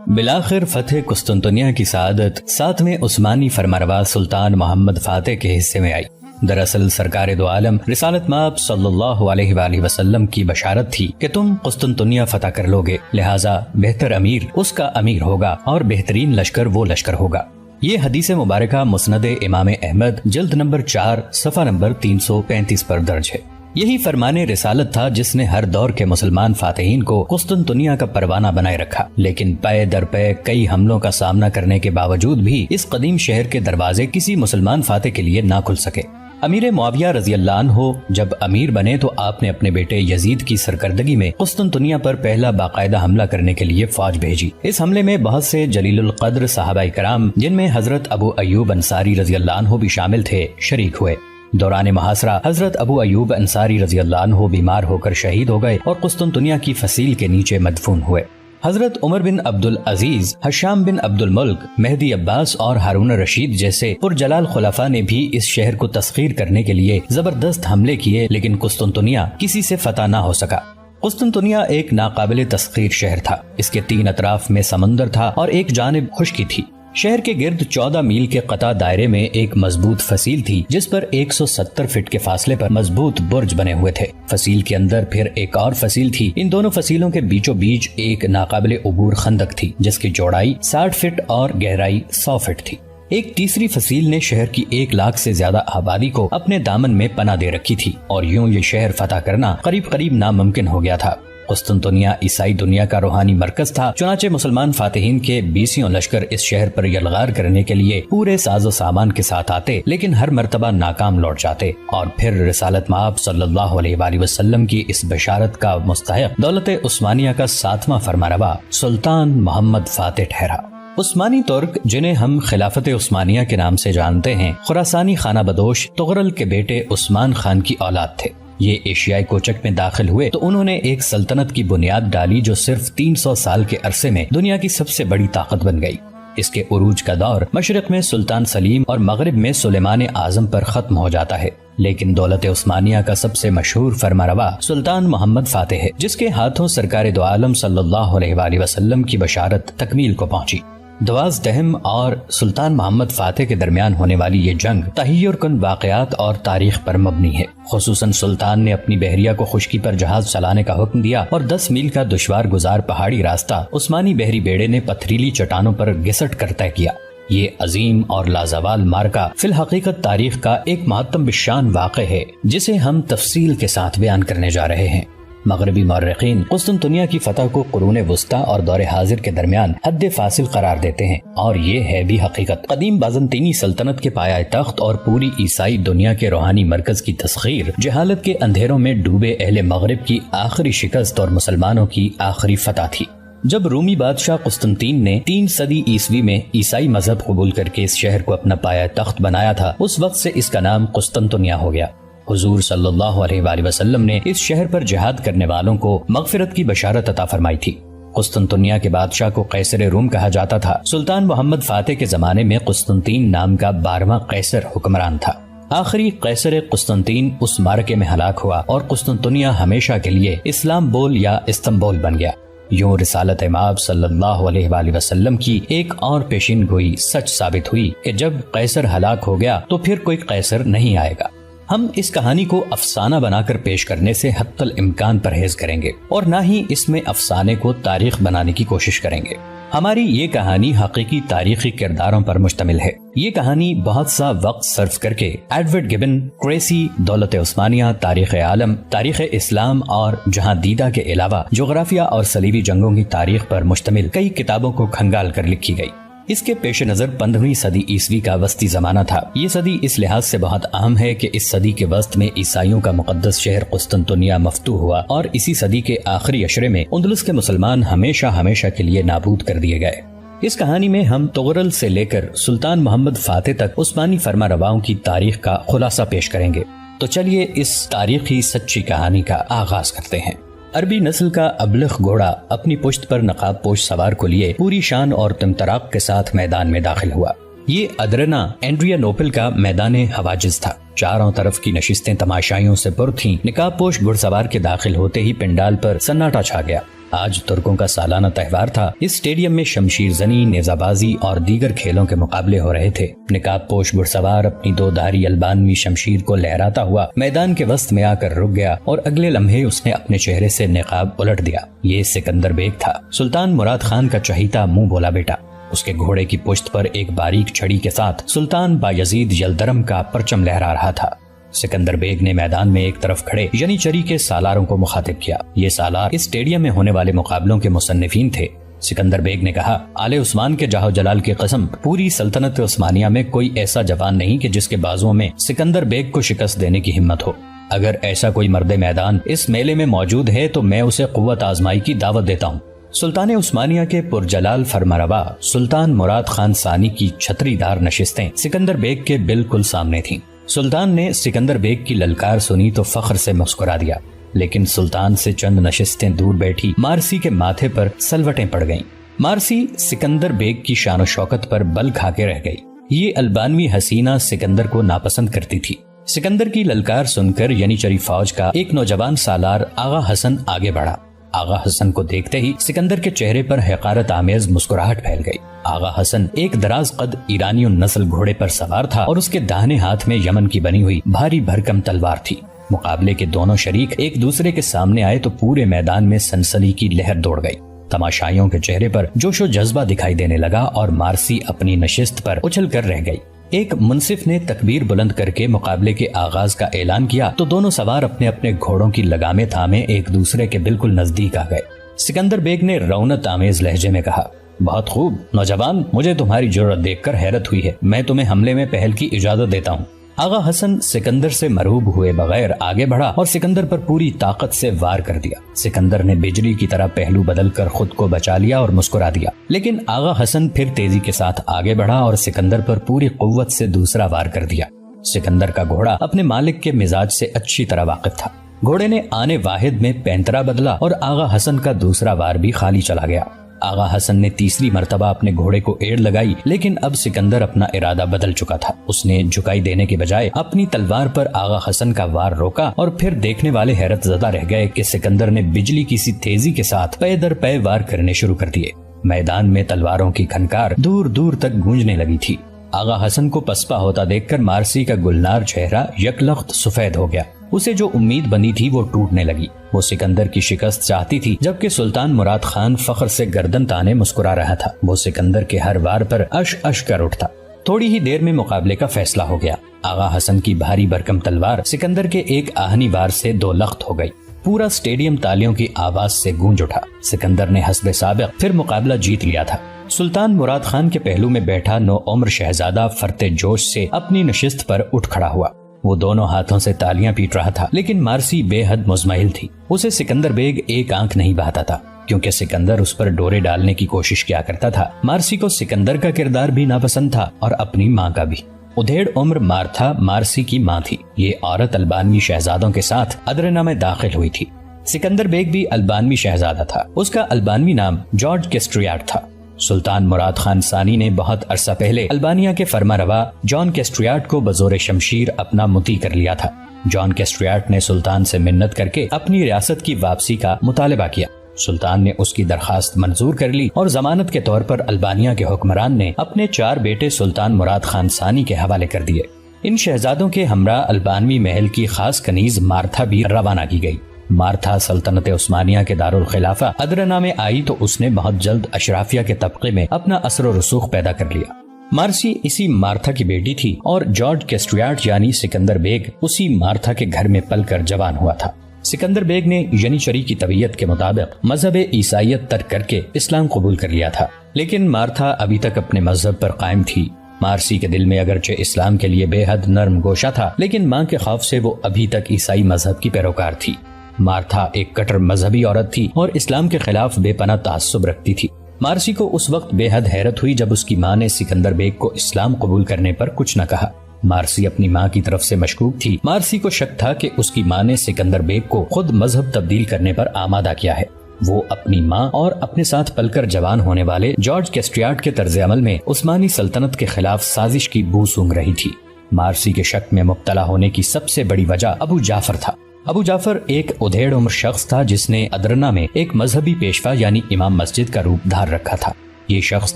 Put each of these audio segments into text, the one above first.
بالآخر فتح قسطنطنیہ کی سعادت 7ویں عثمانی فرمانروا سلطان محمد فاتح کے حصے میں آئی۔ دراصل سرکار دو عالم رسالت مآب صلی اللہ علیہ وآلہ وسلم کی بشارت تھی کہ تم قسطنطنیہ فتح کر لوگے، لہٰذا بہتر امیر اس کا امیر ہوگا اور بہترین لشکر وہ لشکر ہوگا۔ یہ حدیث مبارکہ مسند امام احمد جلد نمبر 4 صفحہ نمبر 335 پر درج ہے۔ یہی فرمان رسالت تھا جس نے ہر دور کے مسلمان فاتحین کو قسطنطنیہ کا پروانہ بنائے رکھا، لیکن پے در پے کئی حملوں کا سامنا کرنے کے باوجود بھی اس قدیم شہر کے دروازے کسی مسلمان فاتح کے لیے نہ کھل سکے۔ امیر معاویہ رضی اللہ عنہ جب امیر بنے تو آپ نے اپنے بیٹے یزید کی سرکردگی میں قسطنطنیہ پر پہلا باقاعدہ حملہ کرنے کے لیے فوج بھیجی۔ اس حملے میں بہت سے جلیل القدر صحابہ کرام، جن میں حضرت ابو ایوب انصاری رضی اللہ عنہ بھی شامل تھے، شریک ہوئے۔ دوران محاصرہ حضرت ابو ایوب انصاری رضی اللہ عنہ بیمار ہو کر شہید ہو گئے اور قسطنطنیہ کی فصیل کے نیچے مدفون ہوئے۔ حضرت عمر بن عبد العزیز، حشام بن عبد الملک، مہدی عباس اور ہارون رشید جیسے پرجلال خلفاء نے بھی اس شہر کو تسخیر کرنے کے لیے زبردست حملے کیے، لیکن قسطنطنیہ کسی سے فتح نہ ہو سکا۔ قسطنطنیہ ایک ناقابل تسخیر شہر تھا۔ اس کے 3 اطراف میں سمندر تھا اور ایک جانب خشکی تھی۔ شہر کے گرد 14 میل کے قطع دائرے میں ایک مضبوط فصیل تھی جس پر 170 فٹ کے فاصلے پر مضبوط برج بنے ہوئے تھے۔ فصیل کے اندر پھر ایک اور فصیل تھی۔ ان دونوں فصیلوں کے بیچوں بیچ ایک ناقابل عبور خندق تھی جس کی چوڑائی 60 فٹ اور گہرائی 100 فٹ تھی۔ ایک تیسری فصیل نے شہر کی 1 لاکھ سے زیادہ آبادی کو اپنے دامن میں پناہ دے رکھی تھی اور یوں یہ شہر فتح کرنا قریب ناممکن ہو گیا تھا۔ قسطنطنیہ عیسائی دنیا کا روحانی مرکز تھا، چنانچہ مسلمان فاتحین کے 20 لشکر اس شہر پر یلغار کرنے کے لیے پورے ساز و سامان کے ساتھ آتے، لیکن ہر مرتبہ ناکام لوٹ جاتے اور پھر رسالت مآب صلی اللہ علیہ وآلہ وسلم کی اس بشارت کا مستحق دولت عثمانیہ کا 7واں فرمانروا سلطان محمد فاتح ٹھہرا۔ عثمانی ترک، جنہیں ہم خلافت عثمانیہ کے نام سے جانتے ہیں، خراسانی خانہ بدوش تغرل کے بیٹے عثمان خان کی اولاد تھے۔ یہ ایشیائی کوچک میں داخل ہوئے تو انہوں نے ایک سلطنت کی بنیاد ڈالی جو صرف 300 سال کے عرصے میں دنیا کی سب سے بڑی طاقت بن گئی۔ اس کے عروج کا دور مشرق میں سلطان سلیم اور مغرب میں سلیمان اعظم پر ختم ہو جاتا ہے، لیکن دولت عثمانیہ کا سب سے مشہور فرمانروا سلطان محمد فاتح ہے، جس کے ہاتھوں سرکار دو عالم صلی اللہ علیہ وآلہ وسلم کی بشارت تکمیل کو پہنچی۔ دواز دہم اور سلطان محمد فاتح کے درمیان ہونے والی یہ جنگ تحیر کن واقعات اور تاریخ پر مبنی ہے۔ خصوصاً سلطان نے اپنی بحریہ کو خشکی پر جہاز چلانے کا حکم دیا اور 10 میل کا دشوار گزار پہاڑی راستہ عثمانی بحری بیڑے نے پتھریلی چٹانوں پر گھسٹ کر طے کیا۔ یہ عظیم اور لازوال مارکا فی الحقیقت تاریخ کا ایک مہتم بالشان واقع ہے جسے ہم تفصیل کے ساتھ بیان کرنے جا رہے ہیں۔ مغربی مورخین قسطنطنیہ کی فتح کو قرون وسطی اور دور حاضر کے درمیان حد فاصل قرار دیتے ہیں، اور یہ ہے بھی حقیقت۔ قدیم بازنطینی سلطنت کے پایہ تخت اور پوری عیسائی دنیا کے روحانی مرکز کی تسخیر جہالت کے اندھیروں میں ڈوبے اہل مغرب کی آخری شکست اور مسلمانوں کی آخری فتح تھی۔ جب رومی بادشاہ قسطنطین نے 3 صدی عیسوی میں عیسائی مذہب قبول کر کے اس شہر کو اپنا پایہ تخت بنایا تھا، اس وقت سے اس کا نام قسطنطنیہ ہو گیا۔ حضور صلی اللہ علیہ وآلہ وسلم نے اس شہر پر جہاد کرنے والوں کو مغفرت کی بشارت عطا فرمائی تھی۔ قسطنطنیہ کے بادشاہ کو قیصر روم کہا جاتا تھا۔ سلطان محمد فاتح کے زمانے میں قسطنطین نام کا 12واں قیصر حکمران تھا۔ آخری قیصر قسطنطین اس معرکے میں ہلاک ہوا اور قسطنطنیہ ہمیشہ کے لیے اسلام بول یا استنبول بن گیا۔ یوں رسالت مآب صلی اللہ علیہ وآلہ وسلم کی ایک اور پیشین گوئی سچ ثابت ہوئی کہ جب قیصر ہلاک ہو گیا تو پھر کوئی قیصر نہیں آئے گا۔ ہم اس کہانی کو افسانہ بنا کر پیش کرنے سے حتی الامکان پرہیز کریں گے اور نہ ہی اس میں افسانے کو تاریخ بنانے کی کوشش کریں گے۔ ہماری یہ کہانی حقیقی تاریخی کرداروں پر مشتمل ہے۔ یہ کہانی بہت سا وقت صرف کر کے ایڈورڈ گبن، کریسی، دولت عثمانیہ، تاریخ عالم، تاریخ اسلام اور جہاں دیدہ کے علاوہ جغرافیہ اور صلیبی جنگوں کی تاریخ پر مشتمل کئی کتابوں کو کھنگال کر لکھی گئی۔ اس کے پیش نظر 15ویں صدی عیسوی کا وسطی زمانہ تھا۔ یہ صدی اس لحاظ سے بہت اہم ہے کہ اس صدی کے وسط میں عیسائیوں کا مقدس شہر قسطنطنیہ مفتوح ہوا اور اسی صدی کے آخری عشرے میں اندلس کے مسلمان ہمیشہ کے لیے نابود کر دیے گئے۔ اس کہانی میں ہم تغرل سے لے کر سلطان محمد فاتح تک عثمانی فرمانرواؤں کی تاریخ کا خلاصہ پیش کریں گے۔ تو چلیے اس تاریخی سچی کہانی کا آغاز کرتے ہیں۔ عربی نسل کا ابلغ گھوڑا اپنی پشت پر نقاب پوش سوار کو لیے پوری شان اور تمطراق کے ساتھ میدان میں داخل ہوا۔ یہ ادرنا اینڈریا نوپل کا میدان حواجز تھا۔ چاروں طرف کی نشستیں تماشائیوں سے پر تھیں۔ نقاب پوش گھڑ سوار کے داخل ہوتے ہی پنڈال پر سناٹا چھا گیا۔ آج ترکوں کا سالانہ تہوار تھا۔ اس اسٹیڈیم میں شمشیر زنی، نیزہ بازی اور دیگر کھیلوں کے مقابلے ہو رہے تھے۔ نقاب پوش گھڑسوار اپنی 2 دھاری البانوی شمشیر کو لہراتا ہوا میدان کے وسط میں آ کر رک گیا اور اگلے لمحے اس نے اپنے چہرے سے نقاب الٹ دیا۔ یہ سکندر بیگ تھا، سلطان مراد خان کا چہیتا منہ بولا بیٹا۔ اس کے گھوڑے کی پشت پر ایک باریک چھڑی کے ساتھ سلطان بایزید یلدرم کا پرچم لہرا رہا تھا۔ سکندر بیگ نے میدان میں ایک طرف کھڑے ینیچری کے سالاروں کو مخاطب کیا۔ یہ سالار اس اسٹیڈیم میں ہونے والے مقابلوں کے مصنفین تھے۔ سکندر بیگ نے کہا، آل عثمان کے جاہ و جلال کی قسم، پوری سلطنت عثمانیہ میں کوئی ایسا جوان نہیں کہ جس کے بازوؤں میں سکندر بیگ کو شکست دینے کی ہمت ہو۔ اگر ایسا کوئی مرد میدان اس میلے میں موجود ہے تو میں اسے قوت آزمائی کی دعوت دیتا ہوں۔ سلطان عثمانیہ کے پرجلال فرمانروا سلطان مراد خان ثانی کی چھتری دار نشستیں سکندر بیگ کے بالکل سامنے تھیں۔ سلطان نے سکندر بیگ کی للکار سنی تو فخر سے مسکرا دیا، لیکن سلطان سے چند نشستیں دور بیٹھی مارسی کے ماتھے پر سلوٹیں پڑ گئیں۔ مارسی سکندر بیگ کی شان و شوکت پر بل کھا کے رہ گئی۔ یہ البانوی حسینہ سکندر کو ناپسند کرتی تھی۔ سکندر کی للکار سن کر ینیچری فوج کا ایک نوجوان سالار آغا حسن آگے بڑھا۔ آغا حسن کو دیکھتے ہی سکندر کے چہرے پر حقارت آمیز مسکراہٹ پھیل گئی۔ آغا حسن ایک دراز قد ایرانی نسل گھوڑے پر سوار تھا اور اس کے داہنے ہاتھ میں یمن کی بنی ہوئی بھاری بھرکم تلوار تھی۔ مقابلے کے دونوں شریک ایک دوسرے کے سامنے آئے تو پورے میدان میں سنسنی کی لہر دوڑ گئی۔ تماشائیوں کے چہرے پر جوش و جذبہ دکھائی دینے لگا اور مارسی اپنی نشست پر اچھل کر رہ گئی۔ ایک منصف نے تکبیر بلند کر کے مقابلے کے آغاز کا اعلان کیا تو دونوں سوار اپنے اپنے گھوڑوں کی لگامیں تھامے ایک دوسرے کے بالکل نزدیک آ گئے۔ سکندر بیگ نے رونت آمیز لہجے میں کہا، بہت خوب نوجوان، مجھے تمہاری جرأت دیکھ کر حیرت ہوئی ہے، میں تمہیں حملے میں پہل کی اجازت دیتا ہوں۔ آغا حسن سکندر سے مرعوب ہوئے بغیر آگے بڑھا اور سکندر پر پوری طاقت سے وار کر دیا۔ سکندر نے بجلی کی طرح پہلو بدل کر خود کو بچا لیا اور مسکرا دیا، لیکن آغا حسن پھر تیزی کے ساتھ آگے بڑھا اور سکندر پر پوری قوت سے دوسرا وار کر دیا۔ سکندر کا گھوڑا اپنے مالک کے مزاج سے اچھی طرح واقف تھا۔ گھوڑے نے آنے واحد میں پینترا بدلا اور آغا حسن کا دوسرا وار بھی خالی چلا گیا۔ آغا حسن نے تیسری مرتبہ اپنے گھوڑے کو ایڑ لگائی، لیکن اب سکندر اپنا ارادہ بدل چکا تھا۔ اس نے جھکائی دینے کے بجائے اپنی تلوار پر آغا حسن کا وار روکا اور پھر دیکھنے والے حیرت زدہ رہ گئے کہ سکندر نے بجلی کی سی تیزی کے ساتھ پے در پے وار کرنے شروع کر دیے۔ میدان میں تلواروں کی کھنکار دور دور تک گونجنے لگی تھی۔ آغا حسن کو پسپا ہوتا دیکھ کر مارسی کا گلنار چہرہ یکلخت سفید ہو گیا۔ اسے جو امید بنی تھی وہ ٹوٹنے لگی۔ وہ سکندر کی شکست چاہتی تھی، جبکہ سلطان مراد خان فخر سے گردن تانے مسکرا رہا تھا۔ وہ سکندر کے ہر وار پر اش اش کر اٹھتا۔ تھوڑی ہی دیر میں مقابلے کا فیصلہ ہو گیا۔ آغا حسن کی بھاری بھرکم تلوار سکندر کے ایک آہنی وار سے 2 لخت ہو گئی۔ پورا اسٹیڈیم تالیوں کی آواز سے گونج اٹھا۔ سکندر نے حسب سابق پھر مقابلہ جیت لیا تھا۔ سلطان مراد خان کے پہلو میں بیٹھا 9 عمر شہزادہ فرتے جوش سے اپنی نشست پر اٹھ کھڑا ہوا۔ وہ دونوں ہاتھوں سے تالیاں پیٹ رہا تھا، لیکن مارسی بے حد مزمحل تھی۔ اسے سکندر بیگ ایک آنکھ نہیں بہاتا تھا، کیونکہ سکندر اس پر ڈورے ڈالنے کی کوشش کیا کرتا تھا۔ مارسی کو سکندر کا کردار بھی ناپسند تھا اور اپنی ماں کا بھی۔ ادھیڑ عمر مارتھا مارسی کی ماں تھی۔ یہ عورت البانوی شہزادوں کے ساتھ ادرنا میں داخل ہوئی تھی۔ سکندر بیگ بھی البانوی شہزادہ تھا۔ اس کا البانوی نام جارج کیسٹریاٹ تھا۔ سلطان مراد خان ثانی نے بہت عرصہ پہلے البانیہ کے فرمانروا جان کیسٹریاٹ کو بزور شمشیر اپنا مطیع کر لیا تھا۔ جان کیسٹریاٹ نے سلطان سے منت کر کے اپنی ریاست کی واپسی کا مطالبہ کیا۔ سلطان نے اس کی درخواست منظور کر لی اور ضمانت کے طور پر البانیہ کے حکمران نے اپنے 4 بیٹے سلطان مراد خان ثانی کے حوالے کر دیے۔ ان شہزادوں کے ہمراہ البانوی محل کی خاص کنیز مارتھا بھی روانہ کی گئی۔ مارتھا سلطنت عثمانیہ کے دارالخلافہ ادرنا میں آئی تو اس نے بہت جلد اشرافیہ کے طبقے میں اپنا اثر و رسوخ پیدا کر لیا۔ مارسی اسی مارتھا کی بیٹی تھی اور جارج کیسٹریاٹ یعنی سکندر بیگ اسی مارتھا کے گھر میں پل کر جوان ہوا تھا۔ سکندر بیگ نے ینیچری کی طبیعت کے مطابق مذہب عیسائیت ترک کر کے اسلام قبول کر لیا تھا، لیکن مارتھا ابھی تک اپنے مذہب پر قائم تھی۔ مارسی کے دل میں اگرچہ اسلام کے لیے بے حد نرم گوشہ تھا، لیکن ماں کے خوف سے وہ ابھی تک عیسائی مذہب کی پیروکار تھی۔ مارتھا ایک کٹر مذہبی عورت تھی اور اسلام کے خلاف بے پناہ تعصب رکھتی تھی۔ مارسی کو اس وقت بے حد حیرت ہوئی جب اس کی ماں نے سکندر بیگ کو اسلام قبول کرنے پر کچھ نہ کہا۔ مارسی اپنی ماں کی طرف سے مشکوک تھی۔ مارسی کو شک تھا کہ اس کی ماں نے سکندر بیگ کو خود مذہب تبدیل کرنے پر آمادہ کیا ہے۔ وہ اپنی ماں اور اپنے ساتھ پل کر جوان ہونے والے جارج کیسٹریاٹ کے طرز عمل میں عثمانی سلطنت کے خلاف سازش کی بو سونگ رہی تھی۔ مارسی کے شک میں مبتلا ہونے کی سب سے بڑی وجہ ابو جعفر تھا۔ ابو جعفر ایک ادھیڑ عمر شخص تھا جس نے ادرنا میں ایک مذہبی پیشوا یعنی امام مسجد کا روپ دھار رکھا تھا۔ یہ شخص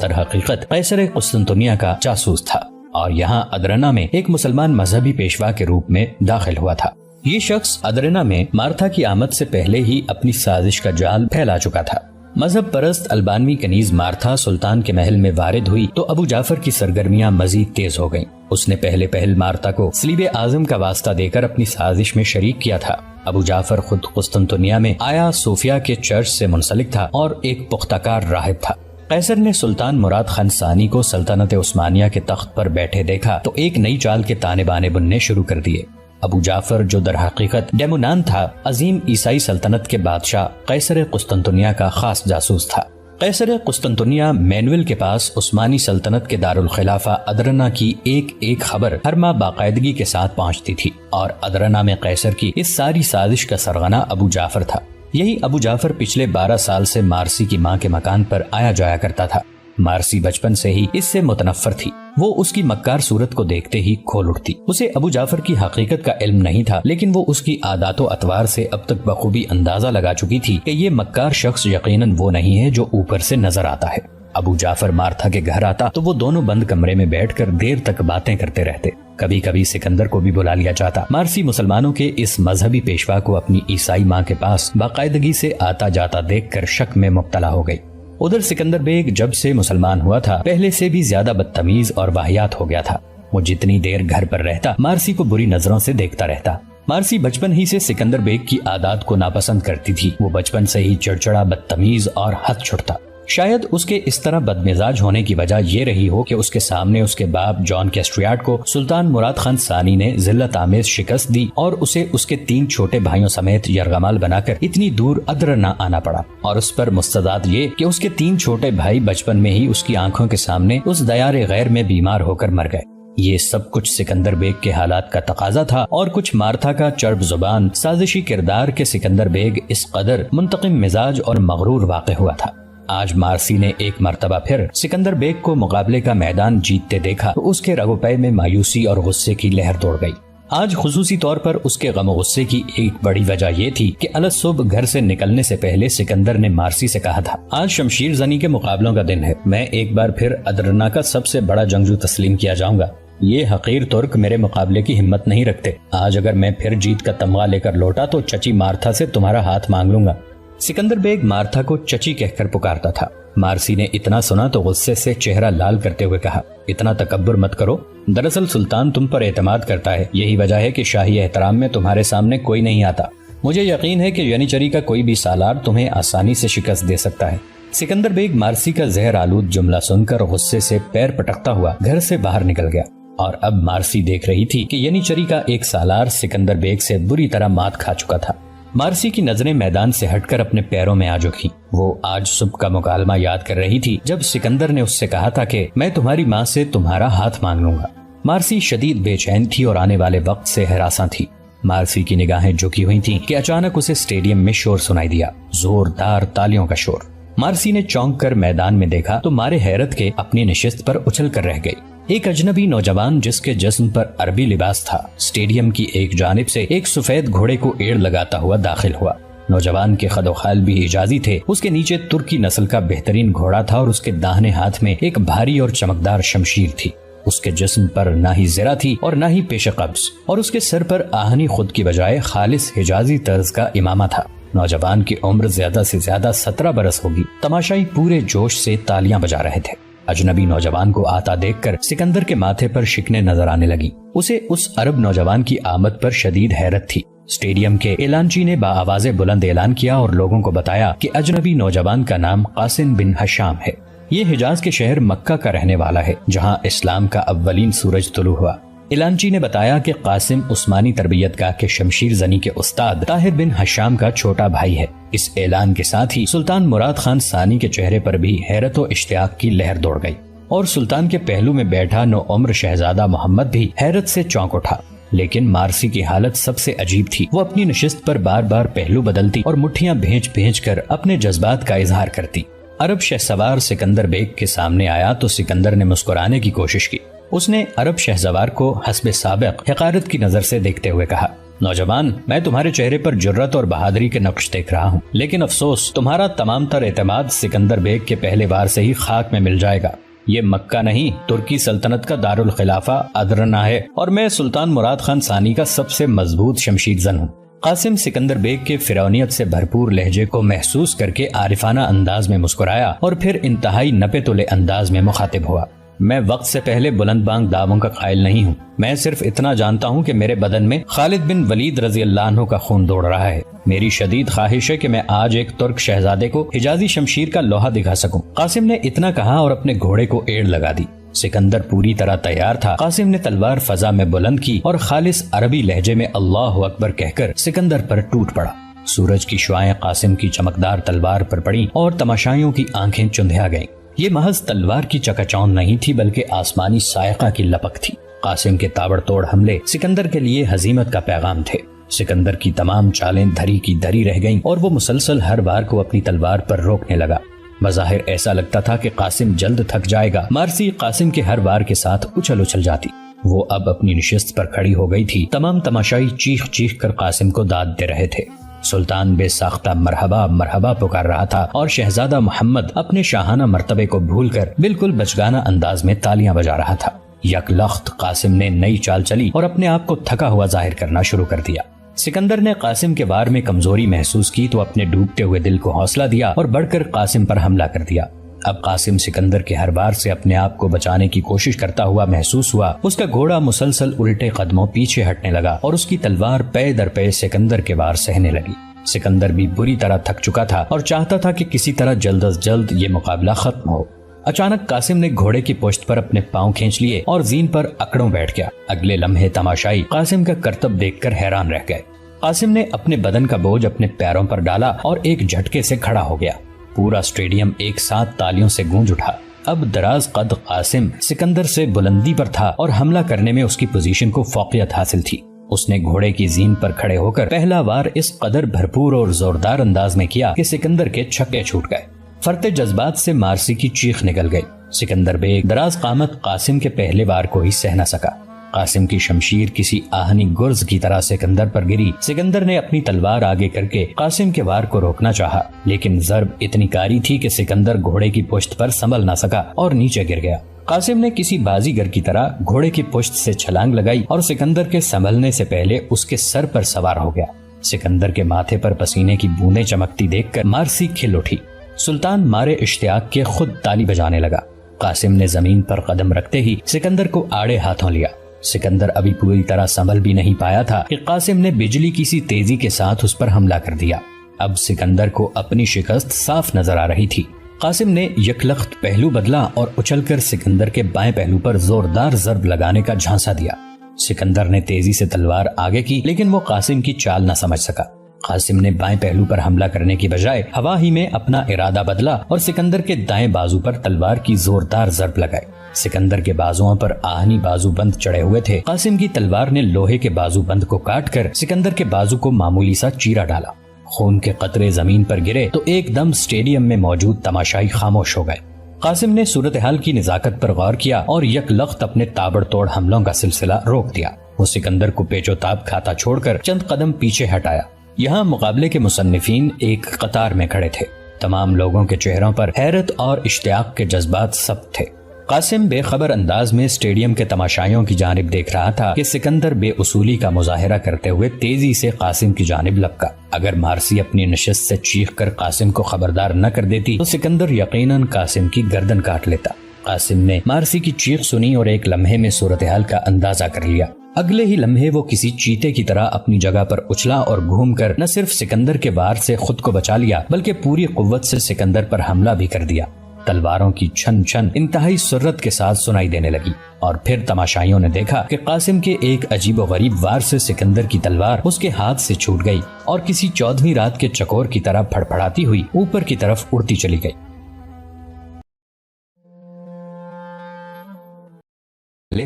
در حقیقت قیصر قسطنطنیہ کا جاسوس تھا اور یہاں ادرنا میں ایک مسلمان مذہبی پیشوا کے روپ میں داخل ہوا تھا۔ یہ شخص ادرنا میں مارتھا کی آمد سے پہلے ہی اپنی سازش کا جال پھیلا چکا تھا۔ مذہب پرست البانوی کنیز مارتھا سلطان کے محل میں وارد ہوئی تو ابو جعفر کی سرگرمیاں مزید تیز ہو گئیں۔ اس نے پہل مارتھا کو صلیب اعظم کا واسطہ دے کر اپنی سازش میں شریک کیا تھا۔ ابو جعفر خود قسطنطنیہ میں آیا صوفیہ کے چرچ سے منسلک تھا اور ایک پختہ کار راہب تھا۔ قیصر نے سلطان مراد خان ثانی کو سلطنت عثمانیہ کے تخت پر بیٹھے دیکھا تو ایک نئی چال کے تانے بانے بننے شروع کر دیے۔ ابو جعفر جو در حقیقت ڈیمونان تھا، عظیم عیسائی سلطنت کے بادشاہ قیصر قسطنطنیہ کا خاص جاسوس تھا۔ قیصر قسطنطنیہ مینویل کے پاس عثمانی سلطنت کے دارالخلافہ ادرنا کی ایک خبر ہر ماہ باقاعدگی کے ساتھ پہنچتی تھی اور ادرنا میں قیصر کی اس ساری سازش کا سرغنہ ابو جعفر تھا۔ یہی ابو جعفر پچھلے 12 سال سے مارسی کی ماں کے مکان پر آیا جایا کرتا تھا۔ مارسی بچپن سے ہی اس سے متنفر تھی، وہ اس کی مکار صورت کو دیکھتے ہی کھول اٹھتی۔ اسے ابو جعفر کی حقیقت کا علم نہیں تھا، لیکن وہ اس کی عادات و اطوار سے اب تک بخوبی اندازہ لگا چکی تھی کہ یہ مکار شخص یقیناً وہ نہیں ہے جو اوپر سے نظر آتا ہے۔ ابو جعفر مارتھا کے گھر آتا تو وہ دونوں بند کمرے میں بیٹھ کر دیر تک باتیں کرتے رہتے۔ کبھی کبھی سکندر کو بھی بلا لیا جاتا۔ مارسی مسلمانوں کے اس مذہبی پیشوا کو اپنی عیسائی ماں کے پاس باقاعدگی سے آتا جاتا دیکھ کر شک میں مبتلا ہو گئی۔ ادھر سکندر بیگ جب سے مسلمان ہوا تھا پہلے سے بھی زیادہ بدتمیز اور واہیات ہو گیا تھا۔ وہ جتنی دیر گھر پر رہتا مارسی کو بری نظروں سے دیکھتا رہتا۔ مارسی بچپن ہی سے سکندر بیگ کی عادات کو ناپسند کرتی تھی۔ وہ بچپن سے ہی چڑچڑا، بدتمیز اور حد چھٹتا۔ شاید اس کے اس طرح بدمزاج ہونے کی وجہ یہ رہی ہو کہ اس کے سامنے اس کے باپ جان کیسٹریاٹ کو سلطان مراد خان ثانی نے ذلت آمیز شکست دی اور اسے اس کے 3 چھوٹے بھائیوں سمیت یرغمال بنا کر اتنی دور ادرنا آنا پڑا، اور اس پر مستداد یہ کہ اس کے 3 چھوٹے بھائی بچپن میں ہی اس کی آنکھوں کے سامنے اس دیار غیر میں بیمار ہو کر مر گئے۔ یہ سب کچھ سکندر بیگ کے حالات کا تقاضا تھا اور کچھ مارتھا کا چرب زبان سازشی کردار کے سکندر بیگ اس قدر منتقم مزاج اور مغرور واقع ہوا تھا۔ آج مارسی نے ایک مرتبہ پھر سکندر بیگ کو مقابلے کا میدان جیتتے دیکھا تو اس کے رگو پے میں مایوسی اور غصے کی لہر دوڑ گئی۔ آج خصوصی طور پر اس کے غم و غصے کی ایک بڑی وجہ یہ تھی کہ الصبح گھر سے نکلنے سے پہلے سکندر نے مارسی سے کہا تھا، آج شمشیر زنی کے مقابلوں کا دن ہے، میں ایک بار پھر ادرنا کا سب سے بڑا جنگجو تسلیم کیا جاؤں گا۔ یہ حقیر ترک میرے مقابلے کی ہمت نہیں رکھتے۔ آج اگر میں پھر جیت کا تمغہ لے کر لوٹا تو چچی مارتھا سے تمہارا ہاتھ مانگ لوں گا۔ سکندر بیگ مارتھا کو چچی کہہ کر پکارتا تھا۔ مارسی نے اتنا سنا تو غصے سے چہرہ لال کرتے ہوئے کہا، اتنا تکبر مت کرو، دراصل سلطان تم پر اعتماد کرتا ہے، یہی وجہ ہے کہ شاہی احترام میں تمہارے سامنے کوئی نہیں آتا۔ مجھے یقین ہے کہ ینیچری کا کوئی بھی سالار تمہیں آسانی سے شکست دے سکتا ہے۔ سکندر بیگ مارسی کا زہر آلود جملہ سن کر غصے سے پیر پٹکتا ہوا گھر سے باہر نکل گیا، اور اب مارسی دیکھ رہی تھی کہ ینیچری کا ایک سالار سکندر بیگ سے بری طرح مات کھا چکا تھا۔ مارسی کی نظریں میدان سے ہٹ کر اپنے پیروں میں آ جھکی۔ وہ آج صبح کا مکالمہ یاد کر رہی تھی جب سکندر نے اس سے کہا تھا کہ میں تمہاری ماں سے تمہارا ہاتھ مانگ لوں گا۔ مارسی شدید بے چین تھی اور آنے والے وقت سے ہراساں تھی۔ مارسی کی نگاہیں جھکی ہوئی تھیں کہ اچانک اسے اسٹیڈیم میں شور سنائی دیا، زوردار تالیوں کا شور۔ مارسی نے چونک کر میدان میں دیکھا تو مارے حیرت کے اپنی نشست پر اچھل کر رہ گئی۔ ایک اجنبی نوجوان جس کے جسم پر عربی لباس تھا اسٹیڈیم کی ایک جانب سے ایک سفید گھوڑے کو ایڑ لگاتا ہوا داخل ہوا۔ نوجوان کے خد و خال بھی حجازی تھے۔ اس کے نیچے ترکی نسل کا بہترین گھوڑا تھا اور اس کے داہنے ہاتھ میں ایک بھاری اور چمکدار شمشیر تھی۔ اس کے جسم پر نہ ہی زرہ تھی اور نہ ہی پیش قبض، اور اس کے سر پر آہنی خود کی بجائے خالص حجازی طرز کا امامہ تھا۔ نوجوان کی عمر زیادہ سے زیادہ 17 برس ہوگی۔ تماشائی پورے جوش سے تالیاں بجا رہے تھے۔ اجنبی نوجوان کو آتا دیکھ کر سکندر کے ماتھے پر شکنیں نظر آنے لگی۔ اسے اس عرب نوجوان کی آمد پر شدید حیرت تھی۔ اسٹیڈیم کے اعلانچی نے بآواز بلند اعلان کیا اور لوگوں کو بتایا کہ اجنبی نوجوان کا نام قاسم بن ہشام ہے۔ یہ حجاز کے شہر مکہ کا رہنے والا ہے جہاں اسلام کا اولین سورج طلوع ہوا۔ اعلانچی نے بتایا کہ قاسم عثمانی تربیت گاہ کے شمشیر زنی کے استاد طاہر بن ہشام کا چھوٹا بھائی ہے۔ اس اعلان کے ساتھ ہی سلطان مراد خان ثانی کے چہرے پر بھی حیرت و اشتیاق کی لہر دوڑ گئی، اور سلطان کے پہلو میں بیٹھا نو عمر شہزادہ محمد بھی حیرت سے چونک اٹھا۔ لیکن مارسی کی حالت سب سے عجیب تھی۔ وہ اپنی نشست پر بار بار پہلو بدلتی اور مٹھیاں بھیج بھیج کر اپنے جذبات کا اظہار کرتی۔ عرب شہسوار سکندر بیگ کے سامنے آیا تو سکندر نے مسکرانے کی کوشش کی۔ اس نے عرب شہسوار کو حسب سابق حقارت کی نظر سے دیکھتے ہوئے کہا، نوجوان، میں تمہارے چہرے پر جرت اور بہادری کے نقش دیکھ رہا ہوں، لیکن افسوس تمہارا تمام تر اعتماد سکندر بیگ کے پہلے وار سے ہی خاک میں مل جائے گا۔ یہ مکہ نہیں، ترکی سلطنت کا دارالخلافہ ادرنا ہے، اور میں سلطان مراد خان ثانی کا سب سے مضبوط شمشیر زن ہوں۔ قاسم سکندر بیگ کے فرعونیت سے بھرپور لہجے کو محسوس کر کے عارفانہ انداز میں مسکرایا اور پھر انتہائی نپے تلے انداز میں مخاطب ہوا۔ میں وقت سے پہلے بلند بانگ دعووں کا قائل نہیں ہوں، میں صرف اتنا جانتا ہوں کہ میرے بدن میں خالد بن ولید رضی اللہ عنہ کا خون دوڑ رہا ہے۔ میری شدید خواہش ہے کہ میں آج ایک ترک شہزادے کو حجازی شمشیر کا لوہا دکھا سکوں۔ قاسم نے اتنا کہا اور اپنے گھوڑے کو ایڑ لگا دی۔ سکندر پوری طرح تیار تھا۔ قاسم نے تلوار فضا میں بلند کی اور خالص عربی لہجے میں اللہ اکبر کہہ کر سکندر پر ٹوٹ پڑا۔ سورج کی شعاعیں قاسم کی چمکدار تلوار پر پڑیں اور تماشائیوں کی آنکھیں چندھیا گئیں۔ یہ محض تلوار کی چکاچوند نہیں تھی بلکہ آسمانی سائقہ کی لپک تھی۔ قاسم کے تابڑ توڑ حملے سکندر کے لیے ہزیمت کا پیغام تھے۔ سکندر کی تمام چالیں دھری کی دھری رہ گئیں اور وہ مسلسل ہر بار کو اپنی تلوار پر روکنے لگا۔ بظاہر ایسا لگتا تھا کہ قاسم جلد تھک جائے گا۔ مارسی قاسم کے ہر وار کے ساتھ اچھل جاتی۔ وہ اب اپنی نشست پر کھڑی ہو گئی تھی۔ تمام تماشائی چیخ چیخ کر قاسم کو داد دے رہے تھے۔ سلطان بے ساختہ مرحبا مرحبا پکار رہا تھا اور شہزادہ محمد اپنے شاہانہ مرتبے کو بھول کر بالکل بچگانہ انداز میں تالیاں بجا رہا تھا۔ یک لخت قاسم نے نئی چال چلی اور اپنے آپ کو تھکا ہوا ظاہر کرنا شروع کر دیا۔ سکندر نے قاسم کے وار میں کمزوری محسوس کی تو اپنے ڈوبتے ہوئے دل کو حوصلہ دیا اور بڑھ کر قاسم پر حملہ کر دیا۔ اب قاسم سکندر کے ہر وار سے اپنے آپ کو بچانے کی کوشش کرتا ہوا محسوس ہوا۔ اس کا گھوڑا مسلسل الٹے قدموں پیچھے ہٹنے لگا اور اس کی تلوار پے در پے سکندر کے وار سہنے لگی۔ سکندر بھی بری طرح تھک چکا تھا اور چاہتا تھا کہ کسی طرح جلد از جلد یہ مقابلہ ختم ہو۔ اچانک قاسم نے گھوڑے کی پشت پر اپنے پاؤں کھینچ لیے اور زین پر اکڑوں بیٹھ گیا۔ اگلے لمحے تماشائی قاسم کا کرتب دیکھ کر حیران رہ گئے۔ قاسم نے اپنے بدن کا بوجھ اپنے پیروں پر ڈالا اور ایک جھٹکے سے کھڑا ہو گیا۔ پورا اسٹیڈیم ایک ساتھ تالیوں سے گونج اٹھا۔ اب دراز قد قاسم سکندر سے بلندی پر تھا اور حملہ کرنے میں اس کی پوزیشن کو فوقیت حاصل تھی۔ اس نے گھوڑے کی زین پر کھڑے ہو کر پہلا وار اس قدر بھرپور اور زوردار انداز میں کیا کہ سکندر کے چھکے چھوٹ گئے۔ فرتے جذبات سے مارسی کی چیخ نکل گئی۔ سکندر بیگ دراز قامت قاسم کے پہلے وار کو ہی سہ نہ سکا۔ قاسم کی شمشیر کسی آہنی گرز کی طرح سکندر پر گری۔ سکندر نے اپنی تلوار آگے کر کے قاسم کے وار کو روکنا چاہا، لیکن ضرب اتنی کاری تھی کہ سکندر گھوڑے کی پشت پر سنبھل نہ سکا اور نیچے گر گیا۔ قاسم نے کسی بازیگر کی طرح گھوڑے کی پشت سے چھلانگ لگائی اور سکندر کے سنبھلنے سے پہلے اس کے سر پر سوار ہو گیا۔ سکندر کے ماتھے پر پسینے کی بوندیں چمکتی دیکھ کر مارسی کھل اٹھی۔ سلطان مارے اشتیاق کے خود تالی بجانے لگا۔ قاسم نے زمین پر قدم رکھتے ہی سکندر کو آڑے ہاتھوں لیا۔ سکندر ابھی پوری طرح سنبھل بھی نہیں پایا تھا کہ قاسم نے بجلی کی سی تیزی کے ساتھ اس پر حملہ کر دیا۔ اب سکندر کو اپنی شکست صاف نظر آ رہی تھی۔ قاسم نے یکلخت پہلو بدلا اور اچھل کر سکندر کے بائیں پہلو پر زوردار ضرب لگانے کا جھانسا دیا۔ سکندر نے تیزی سے تلوار آگے کی، لیکن وہ قاسم کی چال نہ سمجھ سکا۔ قاسم نے بائیں پہلو پر حملہ کرنے کی بجائے ہوا ہی میں اپنا ارادہ بدلا اور سکندر کے دائیں بازو پر تلوار کی زوردار ضرب لگائی۔ سکندر کے بازوؤں پر آہنی بازو بند چڑھے ہوئے تھے۔ قاسم کی تلوار نے لوہے کے بازو بند کو کاٹ کر سکندر کے بازو کو معمولی سا چیرا ڈالا۔ خون کے قطرے زمین پر گرے تو ایک دم اسٹیڈیم میں موجود تماشائی خاموش ہو گئے۔ قاسم نے صورتحال کی نزاکت پر غور کیا اور یک لخت اپنے تابڑ توڑ حملوں کا سلسلہ روک دیا۔ وہ سکندر کو پیچو تاب کھاتا چھوڑ کر چند قدم پیچھے ہٹایا۔ یہاں مقابلے کے مصنفین ایک قطار میں کھڑے تھے۔ تمام لوگوں کے چہروں پر حیرت اور اشتیاق کے جذبات سب تھے۔ قاسم بے خبر انداز میں اسٹیڈیم کے تماشائیوں کی جانب دیکھ رہا تھا کہ سکندر بے اصولی کا مظاہرہ کرتے ہوئے تیزی سے قاسم کی جانب لپکا۔ اگر مارسی اپنی نشست سے چیخ کر قاسم کو خبردار نہ کر دیتی تو سکندر یقیناً قاسم کی گردن کاٹ لیتا۔ قاسم نے مارسی کی چیخ سنی اور ایک لمحے میں صورتحال کا اندازہ کر لیا۔ اگلے ہی لمحے وہ کسی چیتے کی طرح اپنی جگہ پر اچھلا اور گھوم کر نہ صرف سکندر کے وار سے خود کو بچا لیا بلکہ پوری قوت سے سکندر پر حملہ بھی کر دیا۔ تلواروں کی چھن چھن انتہائی سرعت کے ساتھ سنائی دینے لگی اور پھر تماشائیوں نے دیکھا کہ قاسم کے ایک عجیب و غریب وار سے سکندر کی تلوار اس کے ہاتھ سے چھوٹ گئی اور کسی 14ویں رات کے چکور کی طرح پھڑپھڑاتی ہوئی اوپر کی طرف اڑتی چلی گئی۔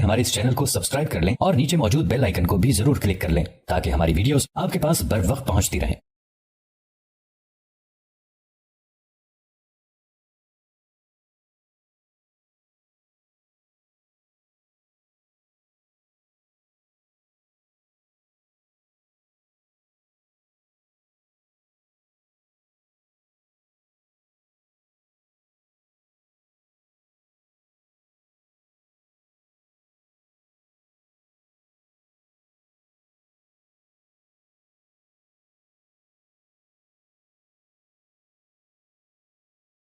ہمارے اس چینل کو سبسکرائب کر لیں اور نیچے موجود بیل آئیکن کو بھی ضرور کلک کر لیں تاکہ ہماری ویڈیوز آپ کے پاس بر وقت پہنچتی رہیں۔